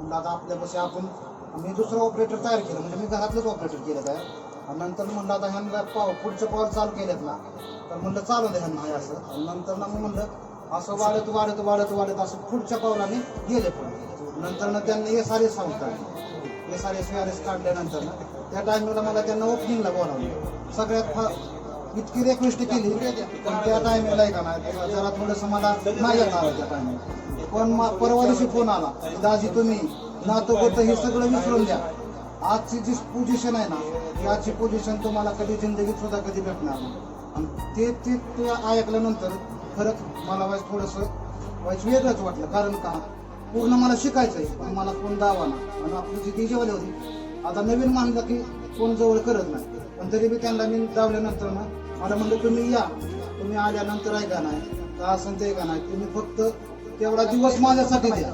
म्हणलं आता आपल्यापाशी आपण मी दुसरं ऑपरेटर तयार केलं, म्हणजे मी घरातलंच ऑपरेटर केलं तयार. आणि नंतर म्हणलं आता ह्यांना पुढचे पाऊल चालू केलेत ना, तर म्हणलं चालू दे ह्यांना हे असं. आणि नंतर ना मग म्हणलं असं वाढत वाढत वाढत वाढत असं पुढच्या पावलाने गेले. पण नंतर ना त्यांनी SRS सांगतात, SRS काढल्यानंतर ना त्या टायमिंगला मला त्यांना ओपनिंगला बोलावलं. सगळ्यात इतकी रिक्वेस्ट केली, पण त्या टायमिंगला का नाही जरा थोडंसं मला नाही येत आलं त्या टायमिंग. पण परवा दिवशी फोन आला, दाजी तुम्ही नातं होतं हे सगळं विसरून द्या. आजची जी पोझिशन आहे ना, ती आजची पोझिशन तुम्हाला कधी जिंदगीत सुद्धा कधी भेटणार नाही. आणि ते ऐकल्यानंतर खरंच मला थोडंसं वेगळंच वाटलं. कारण का पूर्ण मला शिकायचं आहे, पण मला कोण दावा ना. आणि आपली जी डीजेवाली होती, आता नवीन मानलं की कोण जवळ करत नाही. पण तरी बी त्यांना मी दावल्यानंतर ना मला म्हणलं तुम्ही या, तुम्ही आल्यानंतर आहे का नाही का असं ते का नाही, तुम्ही फक्त तेवढा दिवस माझ्यासाठी द्या.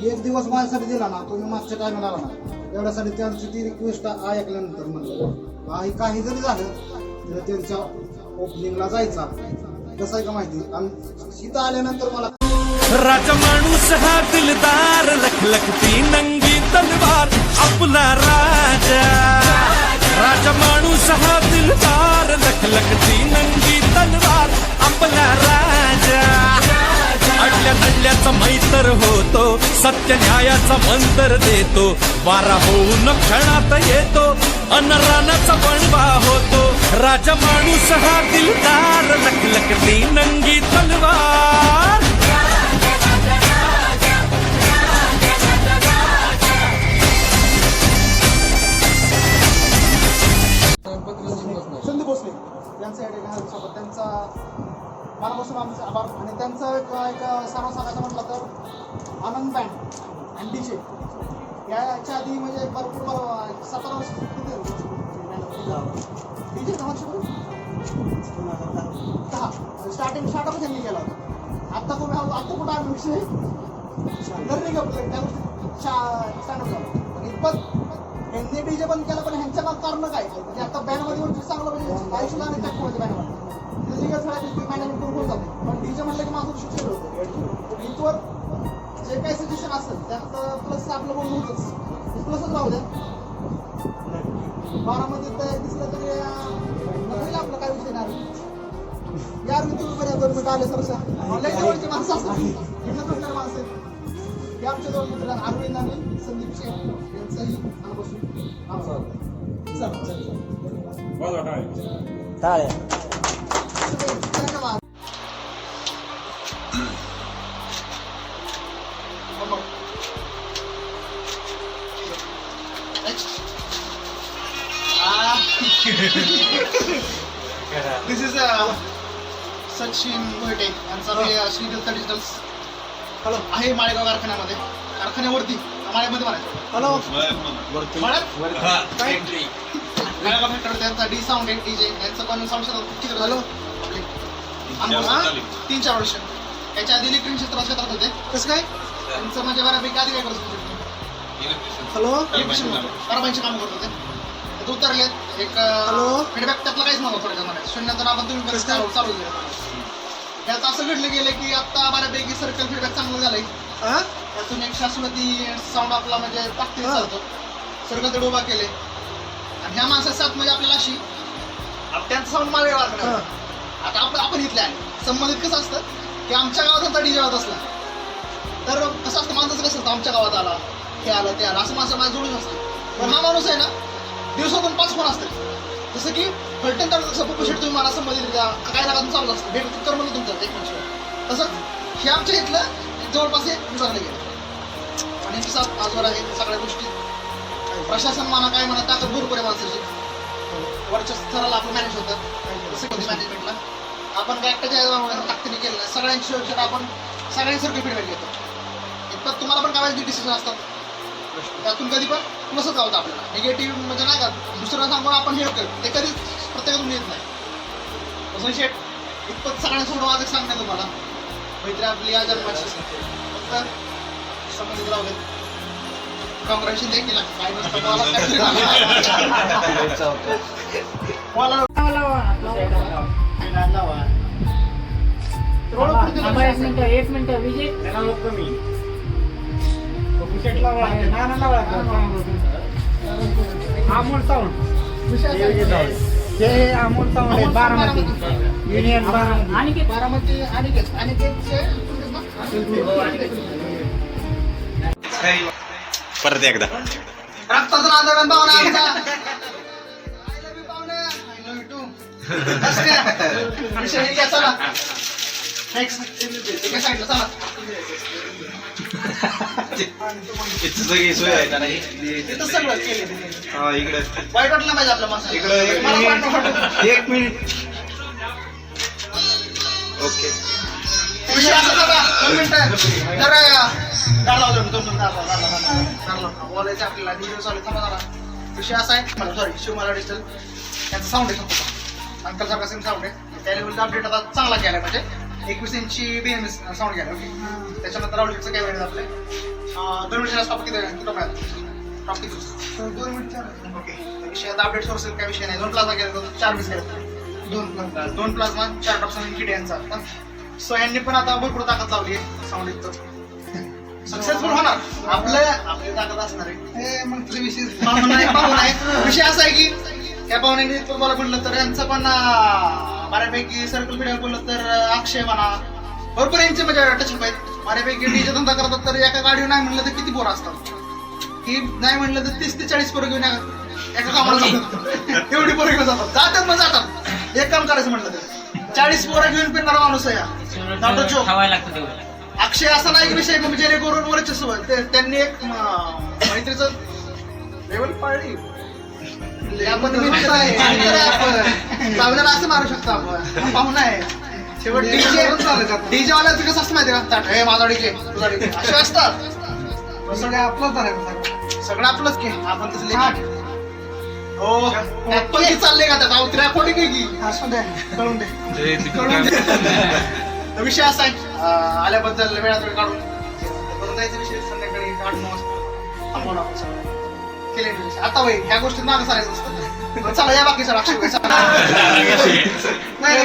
एक दिवस माझ्यासाठी दिला ना, तुम्ही मागच्या टायमाला आला ना, एवढ्यासाठी त्यांची ती रिक्वेस्ट ऐकल्यानंतर म्हणलं काही जरी झालं तर त्यांच्या ओपनिंगला जायचा. कसं आहे का माहिती, आणि इथं आल्यानंतर मला राजा माणूस हा दिलदार, लखलखती नंगी तलवार आपला राजा. राजा माणूस हा दिलदार, लखलखती नंगी तलवार आपला राजा. अडल्या नडल्याचा मैत्र होतो, सत्य न्यायाचा मंत्र देतो. वारा होऊन क्षणात येतो, अनरानाचा बनवा होतो. राजा माणूस हा दिलदार, लखलखती नंगी तलवार. संदीप भोसले यांच्यासाठी त्यांचा मनापासून आमचे आभार. आणि त्यांचं एक सर्व सांगायचं म्हटलं तर आनंद बँड आणि डीजे याच्या आधी म्हणजे भरपूर 17 वर्ष डीजे 10 स्टार्टअप त्यांनी केला होता. आत्ता कुठं आम्ही विषय लर्निंग आपलं त्या गोष्टी स्टार्टअप झाला. पण इतपत यांनी डीजे बंद केला, पण ह्यांच्या कारण काय म्हणजे आता बँडमध्ये चांगलं म्हणजे आयुष्याला आणि टॅक्ट होते बँडमध्ये मॅनेजमेंट करून होत जाते. पण डीजे म्हटलं की माझं शिक्षण होतं. इथवर जे काही सजेशन असेल त्यात प्लस आपलं बोलणं होतंच, प्लसच राहू द्या. बारामतीत दिसलं तरी नसेल आपलं काय विषय नाही. यार मी तुम्ही बऱ्या 2 मिनिटं आले सरसा ऑनलाईन जवळची माणसं असतात, भिन्न प्रकार माणसं आहेत. हे आमच्या 2 मित्र अरविंद आणि संदीप शेख यांचाही मनापासून आभार. धन्यवाद. This is सचिन मोहिते यांचा श्रीदत्त डिजिटल्स आहे माळेगाव कारखान्यावरती माळ्यामध्ये म्हणायचं. हॅलो माळेगाव फॅक्टरी त्यांचा डी साऊंड आहे, डीजे यांचं पण साऊंड क्षेत्रात झालं 3-4 वर्ष. याच्या आधी इलेक्ट्रिक क्षेत्रात होते. कसं काय त्यांचं म्हणजे बऱ्यापैकी आधी काय करत होते. हॅलो इलेक्ट्रिशियन काम करत होते. उतरलेत एक फीडबॅक त्यातला काहीच नव्हतं थोड्या शून्यात आपण तुम्ही चालू केलं. त्याचं असं घडलं गेलं की आता बऱ्यापैकी सर्कल फीडबॅक चांगलं झालंय. त्यातून एक शाश्वती साऊंड आपला म्हणजे ताकदीने चालतो. सर्कल तेवढं उभा केले आणि ह्या माणसाची साथ म्हणजे आपल्याला अशी त्यांचा साऊंड मागे आता आपण इथले आहे. संबंधित कसं असतं की आमच्या गावात आता डीजे वाजत असला तर कसं असतं माणसाचं कसं असतं आमच्या गावात आला हे आलं ते आलं असं माणसं माझं जोडून असतं. पण हा माणूस आहे ना दिवसातून 5 फोन असतात. जसं की फलटण तालुका पप्पू शेट तुम्ही मला संबंधित काय रागातून चालू असतं भेट कर म्हणून तुमचं एक मिनिट. तसंच हे आमच्या इथलं जवळपास हे विभागलं गेलं आणि यांची साथ आजवर आहे. सगळ्या गोष्टी प्रशासन म्हणा काय म्हणा ताकद भरपूर आहे माणसाची. वरच्या स्तराला आपण मॅनेज होतं जसं कधी मॅनेजमेंटला आपण काय एकट्याच्या ताकदीने केलं नाही. सगळ्यांची सुरक्षा आपण सगळ्यांसारखी फीडबॅक घेतो. इतपत तुम्हाला पण काय डिसिजन असतात त्यातून कधी पण प्लसच होतं आपल्याला. निगेटिव्ह म्हणजे नाही का दुसऱ्यांना सांगून आपण हे करतो ते कधीच प्रत्येकातून येत नाही. तसं शेट इतपत सगळ्यांसोबत माझं सांगणं तुम्हाला मैत्री आपली या जन्माची फक्त संबंधित राहू देत. काँग्रेशन देखील काय नसतं एक मिनिट विजय अमोल साऊंड हे अमोल साऊंड आहे बारामती युनियन बारामती अनिकेतचे परत एकदा रक्ताचा नांदगण पाहुणा आमचा I love you पाहुणे. I love you too. असं काय? विषय हे काय? चला नेक्स्ट एका साईडला चला. इथं सगळी सोय आहे का नाही तिथं सगळं केलं हा इकडे वाईट वाटलं पाहिजे आपला माणूस इकडं मला वाटलं एक मिनिट ओके विषय असा बघा 2 मिनिटं तर गाड लावतो मी 2 मिनिटं बोलायचं आपल्याला व्हिडिओ चालू थांबा जरा विषय असा आहे मला सॉरी शिवमाला डिजिटल यांचा साऊंड आहे फक्त अंकल सारखा सेम साऊंड आहे त्या लेवलचा अपडेट आता चांगला केला पाहिजे 21 इंची BMS साऊंड घ्यायला ओके त्याच्यानंतर राऊलचा कॅमेरा आहे आपले 2 मिनिटचा स्टॉप किती कुठं पाहिजे स्टॉप किती 2 मिनिट ओके विषय आता अपडेट सोर्स काय विषय नाही 2 प्लाझ्मा केला 4 मिस केला 2 प्लाझ्मा 4 टॉप्सन किट यांचा सो यांनी पण आता भरपूर ताकद लावली आहे साऊंड इथं सक्सेसफुल होणार आपली ताकद असणार आहे हे मग तुझे विषय पाहुणा आहे विषय असा आहे की त्या पाहुण्याने तुम्हाला बोललं तर यांचं पण बऱ्यापैकी सर्कल मीडिया बोललं तर अक्षय म्हणा भरपूर यांचे म्हणजे टचअप आहेत बऱ्यापैकी डीजे धंदा करतात तर एका गाडीवर नाही म्हणलं तर किती पोरं असतात की नाही म्हणलं तर 30 ते 40 पोरं घेऊन एका कामाला जातात एवढी पोरं घेऊन जातात मग जातात एक काम करायचं म्हटलं तर 40 पोरं घेऊन फिरणारा माणूस आहे अक्षय असा नाही विषय मग जेणेकरून वर्चस्व त्यांनी एक मैत्रीचं लेवल पाळली आपण पाहुण्याला असं मारू शकतो आपण पाहुणा आहे शेवट डीजे वाल्याचं कसं असतं माहिती का हे माझा डीजे तुझा डीजे असे असतात सगळं आपलंच आहे सगळं आपलंच की आपण तसं हो ऍपल की चालले का त्यात अवतऱ्या कोणी काय की असू द्या कळून दे विषय असा आहे आल्याबद्दल वेळात वेळ काढून करून जायचा विषय संध्याकाळी 8-9 वाजता थांबवून आपण सगळं केले आता वय ह्या गोष्टीत मागं सारायचं असतं चला या बाकी सर अक्षय नाही